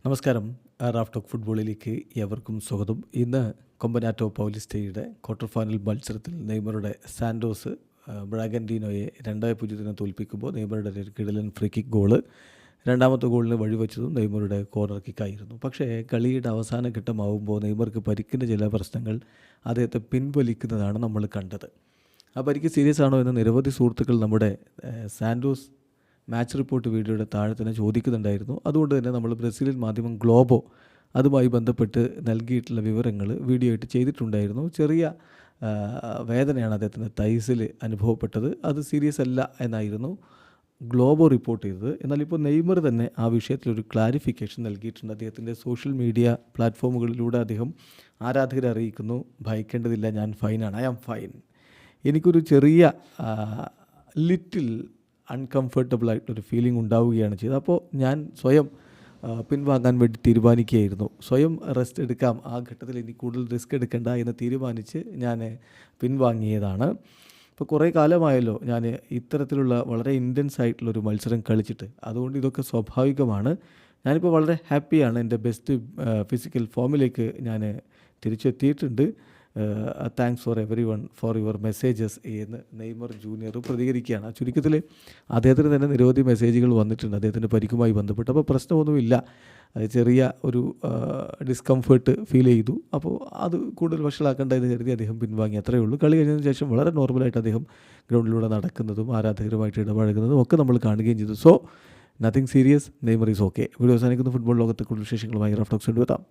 നമസ്കാരം. Raf talk ഫുട്ബോളിലേക്ക് ഏവർക്കും സ്വാഗതം. ഇന്ന് കൊമ്പനാറ്റോ പൗലിസ്റ്റയുടെ ക്വാർട്ടർ ഫൈനൽ മത്സരത്തിൽ നെയ്മറുടെ സാൻഡോസ് ബ്രാഗൻറ്റീനോയെ 2-0 തോൽപ്പിക്കുമ്പോൾ നെയ്മറുടെ ഒരു കിടിലൻ ഫ്രീ കിക്ക് ഗോള്, രണ്ടാമത്തെ ഗോളിന് വഴിവെച്ചതും നെയ്മറുടെ കോർണർ കിക്കായിരുന്നു. പക്ഷേ കളിയുടെ അവസാന ഘട്ടമാവുമ്പോൾ നെയ്മർക്ക് പരിക്കിൻ്റെ ചില പ്രശ്നങ്ങൾ അദ്ദേഹത്തെ പിൻവലിക്കുന്നതാണ് നമ്മൾ കണ്ടത്. ആ പരിക്ക് സീരിയസ് ആണോ എന്ന് നിരവധി സുഹൃത്തുക്കൾ നമ്മുടെ സാൻഡോസ് മാച്ച് റിപ്പോർട്ട് വീഡിയോയുടെ താഴെ തന്നെ ചോദിക്കുന്നുണ്ടായിരുന്നു. അതുകൊണ്ട് തന്നെ നമ്മൾ ബ്രസീലിയൻ മാധ്യമം ഗ്ലോബോ അതുമായി ബന്ധപ്പെട്ട് നൽകിയിട്ടുള്ള വിവരങ്ങൾ വീഡിയോ ആയിട്ട് ചെയ്തിട്ടുണ്ടായിരുന്നു. ചെറിയ വേദനയാണ് അദ്ദേഹത്തിന് തൈസിൽ അനുഭവപ്പെട്ടത്. അത് സീരിയസ് അല്ല എന്നായിരുന്നു ഗ്ലോബോ റിപ്പോർട്ട് ചെയ്തത്. എന്നാൽ ഇപ്പോൾ നെയ്മർ തന്നെ ആ വിഷയത്തിലൊരു ക്ലാരിഫിക്കേഷൻ നൽകിയിട്ടുണ്ട്. അദ്ദേഹത്തിൻ്റെ സോഷ്യൽ മീഡിയ പ്ലാറ്റ്ഫോമുകളിലൂടെ അദ്ദേഹം ആരാധകരെ അറിയിക്കുന്നു, ഭയക്കേണ്ടതില്ല, ഞാൻ ഫൈനാണ്, ഐ ആം ഫൈൻ. എനിക്കൊരു ചെറിയ ലിറ്റിൽ അൺകംഫർട്ടബിൾ ആയിട്ടൊരു ഫീലിംഗ് ഉണ്ടാവുകയാണ് ചെയ്തത്. അപ്പോൾ ഞാൻ സ്വയം പിൻവാങ്ങാൻ വേണ്ടി തീരുമാനിക്കുകയായിരുന്നു. സ്വയം റെസ്റ്റ് എടുക്കാം, ആ ഘട്ടത്തിൽ ഇനി കൂടുതൽ റിസ്ക് എടുക്കേണ്ട എന്ന് തീരുമാനിച്ച് ഞാൻ പിൻവാങ്ങിയതാണ്. ഇപ്പോൾ കുറേ കാലമായല്ലോ ഞാൻ ഇത്തരത്തിലുള്ള വളരെ ഇൻറ്റൻസ് ആയിട്ടുള്ളൊരു മത്സരം കളിച്ചിട്ട്. അതുകൊണ്ട് ഇതൊക്കെ സ്വാഭാവികമാണ്. ഞാനിപ്പോൾ വളരെ ഹാപ്പിയാണ്. എൻ്റെ ബെസ്റ്റ് ഫിസിക്കൽ ഫോമിലേക്ക് ഞാൻ തിരിച്ചെത്തിയിട്ടുണ്ട്. Thanks for everyone for your messages എന്ന് നെയ്മർ ജൂനിയർ പ്രതികരിക്കുകയാണ്. ചുരുക്കത്തിൽ അദ്ദേഹത്തിന് തന്നെ നിരവധി മെസ്സേജുകൾ വന്നിട്ടുണ്ട് അദ്ദേഹത്തിൻ്റെ പരിക്കുമായി ബന്ധപ്പെട്ട്. അപ്പോൾ പ്രശ്നമൊന്നുമില്ല, ചെറിയ ഒരു ഡിസ്കംഫേർട്ട് ഫീൽ ചെയ്തു. അപ്പോൾ അത് കൂടുതൽ വഷളാക്കേണ്ട എന്ന് കരുതി അദ്ദേഹം പിൻവാങ്ങി, അത്രയേ ഉള്ളൂ. കളി കഴിഞ്ഞതിന് ശേഷം വളരെ നോർമലായിട്ട് അദ്ദേഹം ഗ്രൗണ്ടിലൂടെ നടക്കുന്നതും ആരാധകരുമായിട്ട് ഇടപഴകുന്നതും ഒക്കെ നമ്മൾ കാണുകയും ചെയ്തു. So nothing serious, Neymar is okay. Video അവസാനിക്കുന്ന ഫുട്ബോൾ ലോകത്തെ കൂടുതൽ വിശേഷങ്ങളുമായി റാഫ് ടോക്സ് കൊണ്ടുവരാം.